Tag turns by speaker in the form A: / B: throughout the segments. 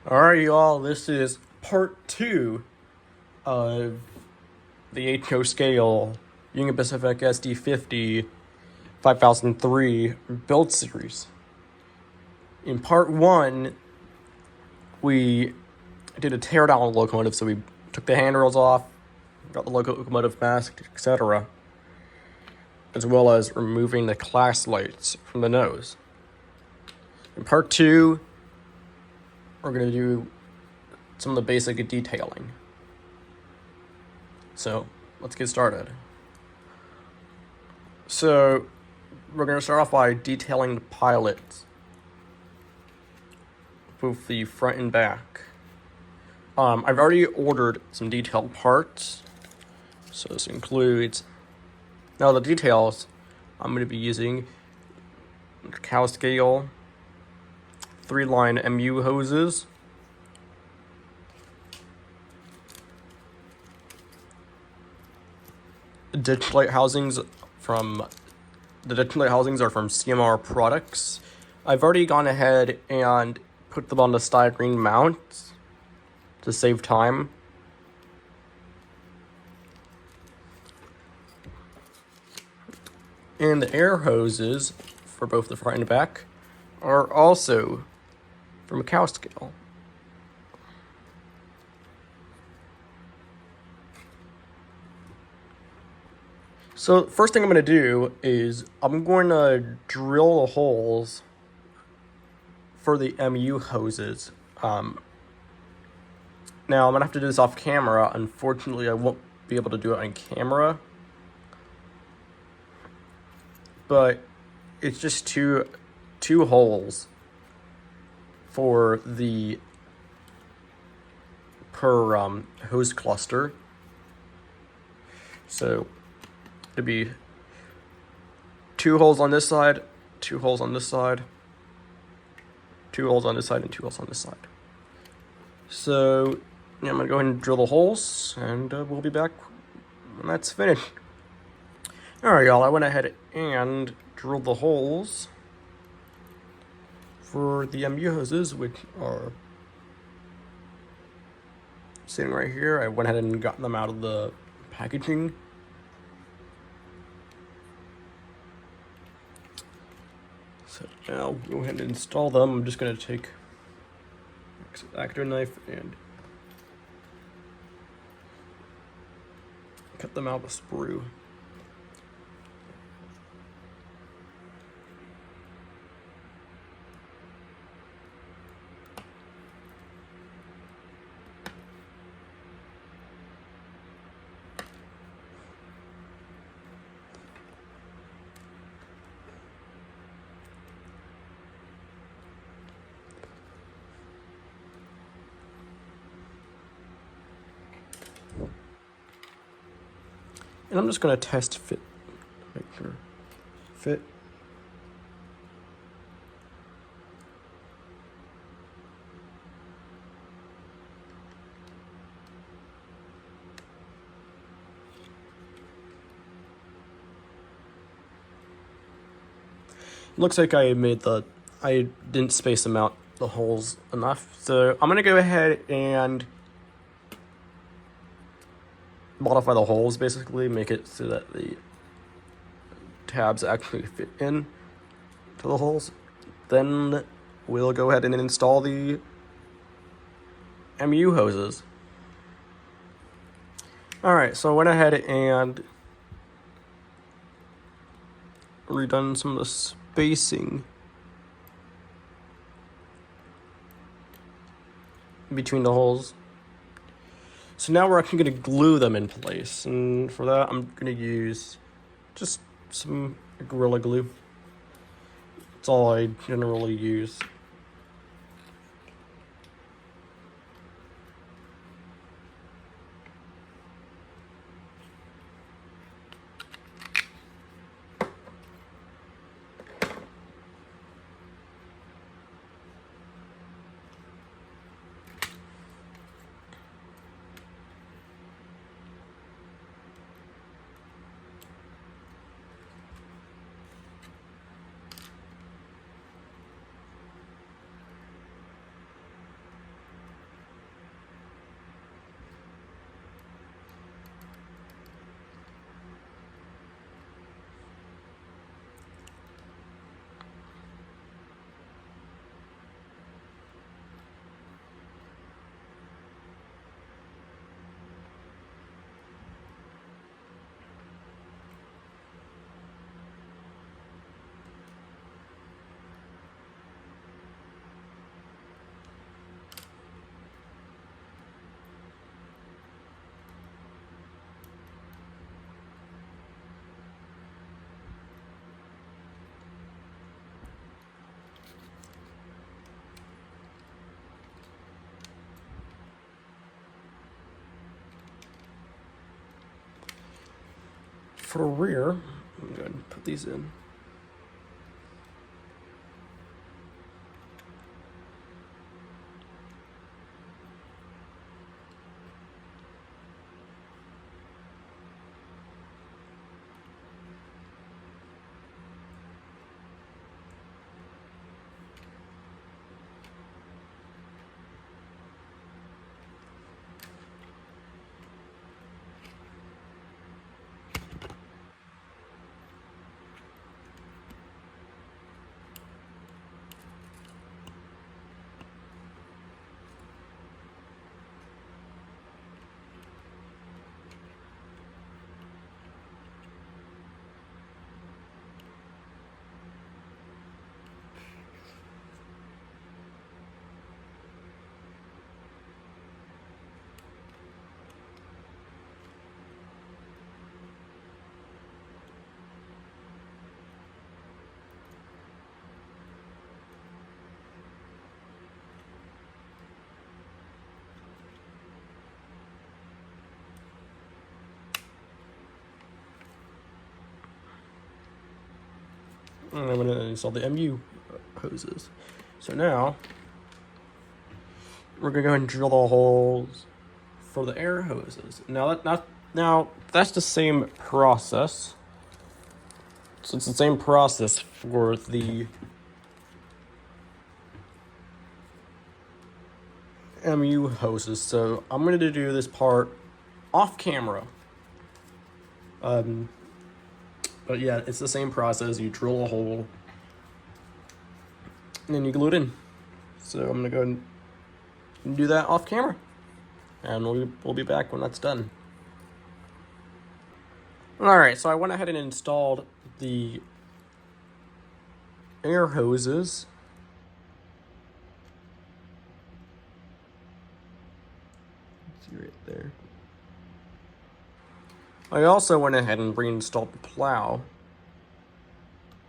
A: Alright, y'all, this is part 2 of the HO scale Union Pacific SD50 5003 build series. In part 1, we did a teardown locomotive, so we took the handrails off, got the locomotive masked, etc., as well as removing the class lights from the nose. In part 2, we're going to do some of the basic detailing. So, let's get started. So, we're going to start off by detailing the pilots, both the front and back. I've already ordered some detailed parts, so this includes, now the details, I'm going to be using cow scale, 3-line MU hoses, ditch light housings are from CMR Products. I've already gone ahead and put them on the styrene mounts to save time. And the air hoses for both the front and back are also from a cow scale. So first thing I'm going to do is I'm going to drill the holes for the MU hoses. Now I'm going to have to do this off camera. Unfortunately, I won't be able to do it on camera. But it's just two holes for the per hose cluster. So it'd be 2 holes on this side, 2 holes on this side, 2 holes on this side, and 2 holes on this side. So yeah, I'm gonna go ahead and drill the holes, and we'll be back when that's finished. Alright, y'all, I went ahead and drilled the holes for the MU hoses, which are sitting right here. I went ahead and got them out of the packaging. So now I'll go ahead and install them. I'm just going to take an X-Acto knife and cut them out with a sprue. And I'm just going to test fit, make sure fit. Looks like I didn't space them out, the holes, enough. So I'm going to go ahead and modify the holes, basically, make it so that the tabs actually fit in to the holes. Then we'll go ahead and install the MU hoses. Alright, so I went ahead and redone some of the spacing between the holes. So now we're actually going to glue them in place, and for that I'm going to use just some Gorilla Glue. That's all I generally use. for the rear, I'm going to go ahead and put these in. And I'm going to install the MU hoses. So now, we're going to go ahead and drill the holes for the air hoses. Now that's the same process. So it's the same process for the MU hoses. So I'm going to do this part off camera. But yeah, it's the same process. You drill a hole, and then you glue it in. So I'm gonna go ahead and do that off camera, and we'll be back when that's done. All right, so I went ahead and installed the air hoses. See right there. I also went ahead and reinstalled the plow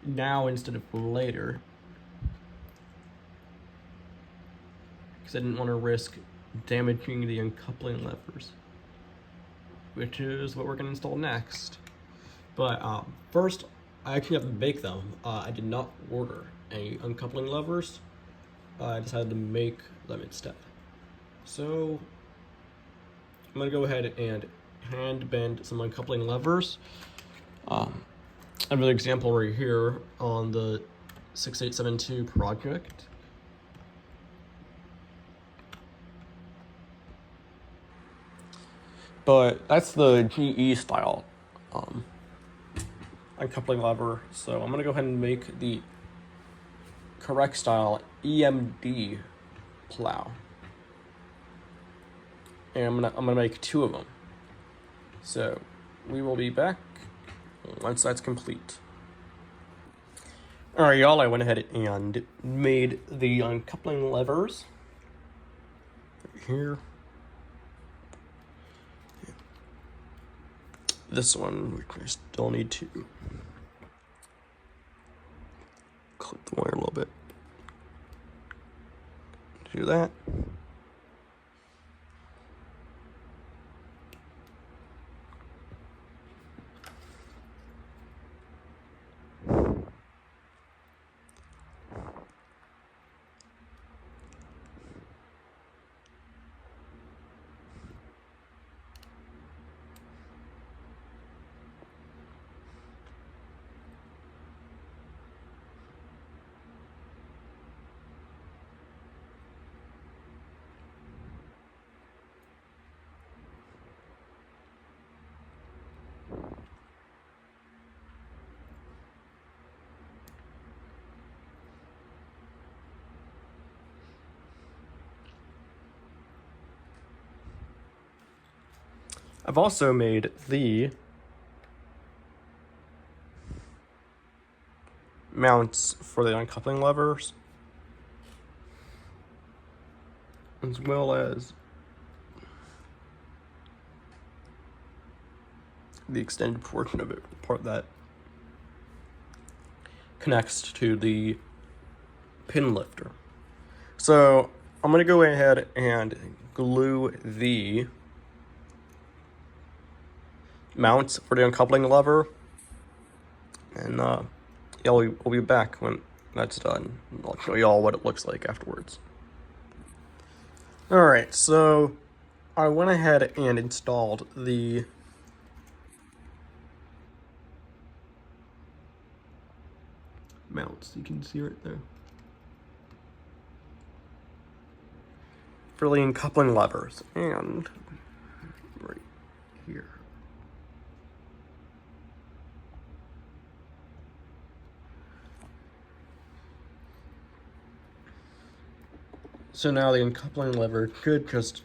A: now instead of later, because I didn't want to risk damaging the uncoupling levers, which is what we're going to install next. But first, I actually have to make them. I did not order any uncoupling levers. I decided to make them instead. So I'm going to go ahead and hand bend some uncoupling levers. I have an example right here on the 6872 project. But that's the GE style uncoupling lever. So I'm gonna go ahead and make the correct style EMD plow. And I'm gonna make 2 of them. So we will be back once that's complete. All right, y'all, I went ahead and made the uncoupling levers right here. This one, which I still need to clip the wire a little bit. Do that. I've also made the mounts for the uncoupling levers, as well as the extended portion of it, the part that connects to the pin lifter. So I'm gonna go ahead and glue the mounts for the uncoupling lever. And yeah, we'll be back when that's done. I'll show you all what it looks like afterwards. Alright, so I went ahead and installed the mounts. You can see right there. For the uncoupling levers. And right here. So now the uncoupling lever could just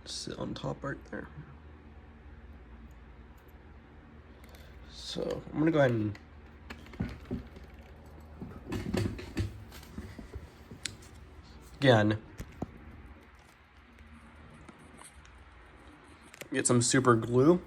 A: sit on top right there. So I'm gonna go ahead and again get some super glue.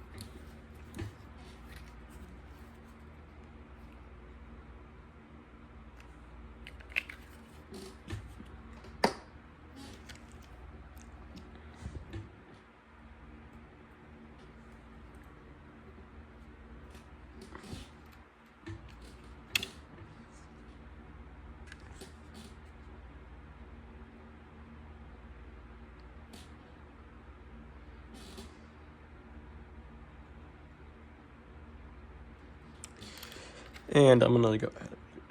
A: And I'm gonna go ahead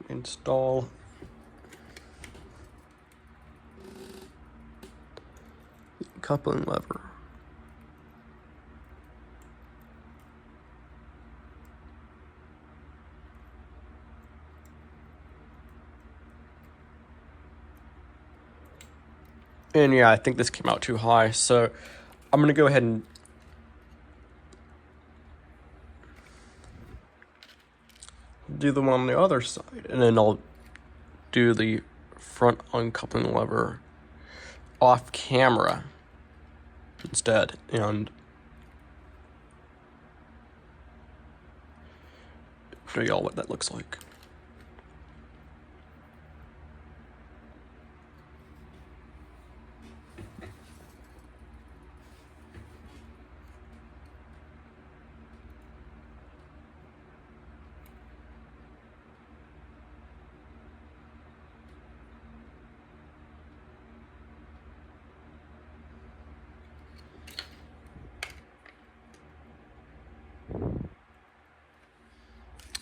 A: and install the coupling lever. And yeah, I think this came out too high, so I'm gonna go ahead and do the one on the other side, and then I'll do the front uncoupling lever off camera instead, and show y'all what that looks like.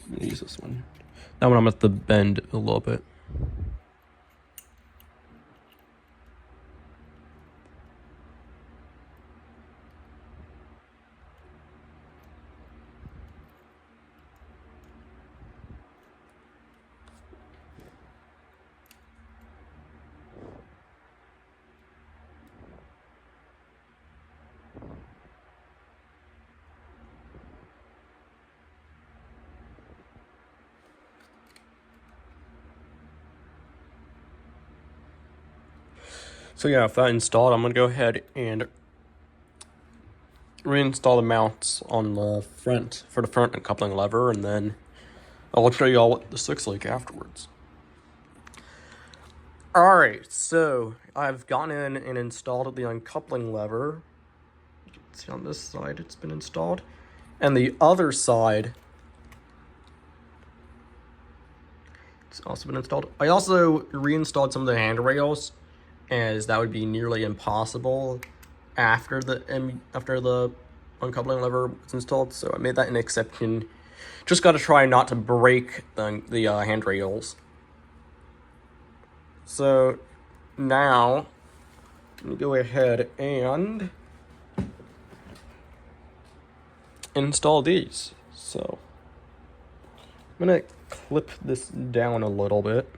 A: I'm gonna use this one. That one I'm gonna have to bend a little bit. So yeah, if that installed, I'm gonna go ahead and reinstall the mounts on the front for the front uncoupling lever, and then I'll show you all what this looks like afterwards. Alright, so I've gone in and installed the uncoupling lever. You can see on this side it's been installed. And the other side, it's also been installed. I also reinstalled some of the handrails, as that would be nearly impossible after the uncoupling lever was installed. So I made that an exception. Just got to try not to break the handrails. So now let me go ahead and install these. So I'm gonna clip this down a little bit.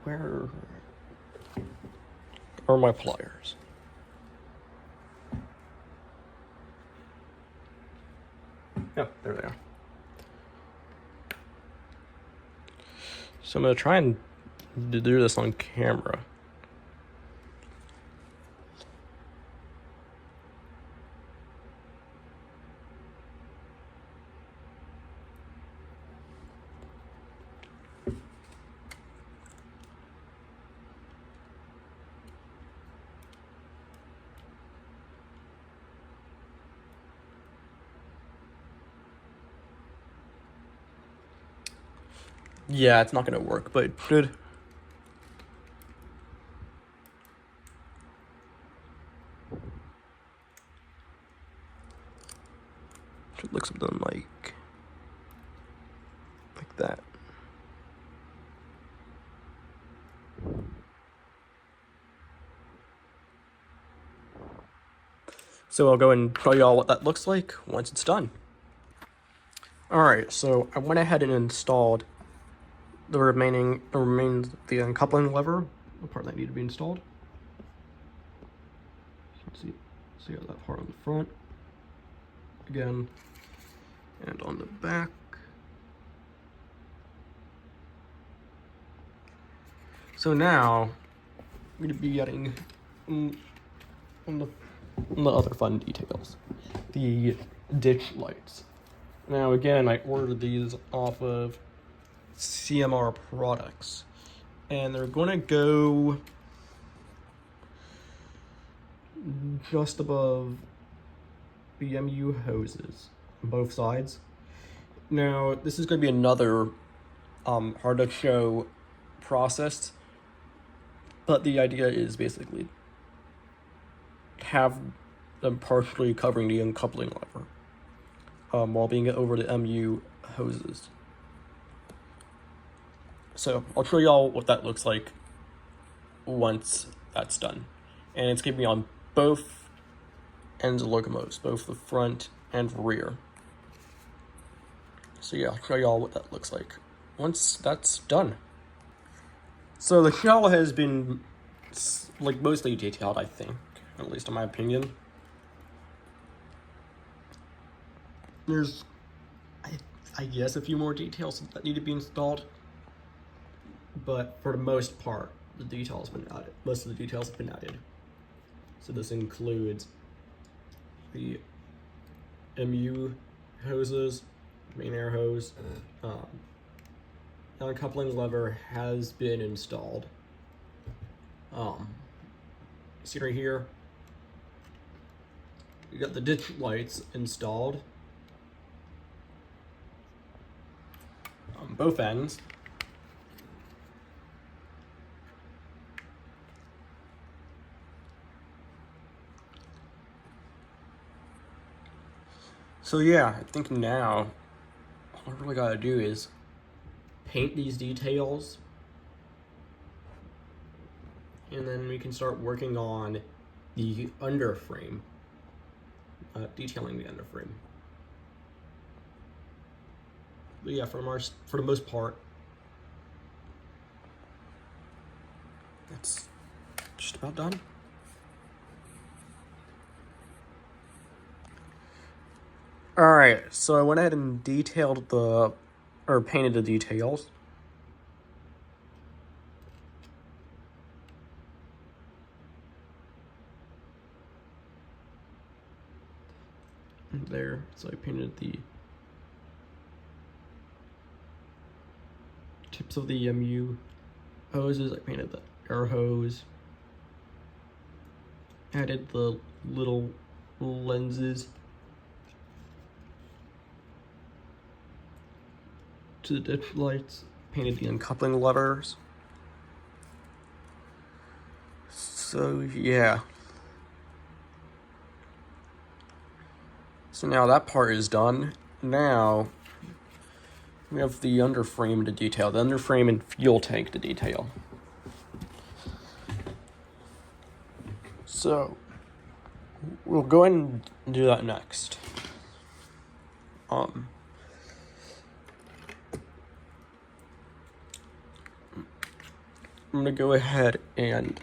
A: Where are my pliers? Oh, there they are. So I'm going to try and do this on camera. Yeah, it's not going to work, but it should. Should look something like that. So I'll go and show you all what that looks like once it's done. Alright, so I went ahead and installed the the uncoupling lever, the part that needed to be installed. Let's see you got that part on the front again, and on the back. So now I'm going to be getting on the other fun details, the ditch lights. Now again, I ordered these off of CMR products, and they're going to go just above the MU hoses on both sides. Now this is going to be another hard to show process, but the idea is basically have them partially covering the uncoupling lever while being over the MU hoses. So I'll show y'all what that looks like once that's done. And it's going to be on both ends of locomotives, both the front and rear. So yeah, I'll show y'all what that looks like once that's done. So the shell has been like mostly detailed, I think, at least in my opinion. There's, I guess, a few more details that need to be installed, but for the most part, the details have been added. Most of the details have been added. So this includes the MU hoses, main air hose. The uncoupling lever has been installed. See right here, you got the ditch lights installed on both ends. So yeah, I think now all I really gotta do is paint these details, and then we can start working on the underframe, detailing the underframe. But yeah, for the most part, that's just about done. Alright, so I went ahead and painted the details. There, so I painted the tips of the MU hoses, I painted the air hose, added the little lenses to the ditch lights, painted the uncoupling levers. So yeah. So now that part is done. Now we have the underframe to detail, the underframe and fuel tank to detail. So we'll go ahead and do that next. I'm gonna go ahead and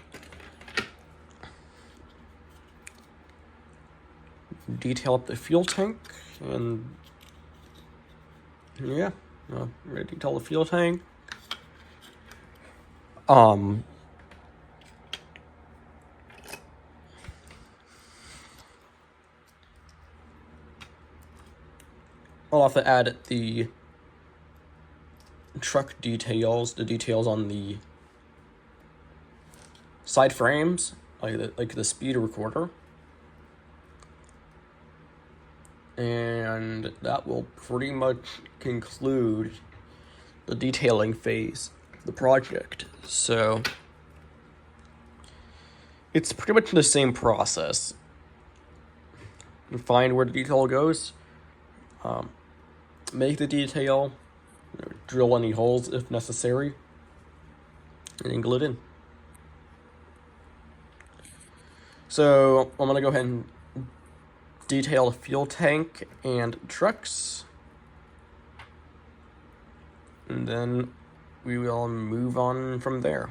A: detail up the fuel tank, and yeah, I'm gonna detail the fuel tank. I'll have to add the truck details, the details on the side frames, like the speed recorder. And that will pretty much conclude the detailing phase of the project. So it's pretty much the same process. You find where the detail goes, make the detail, drill any holes if necessary, and then glue it in. So I'm gonna go ahead and detail the fuel tank and trucks, and then we will move on from there.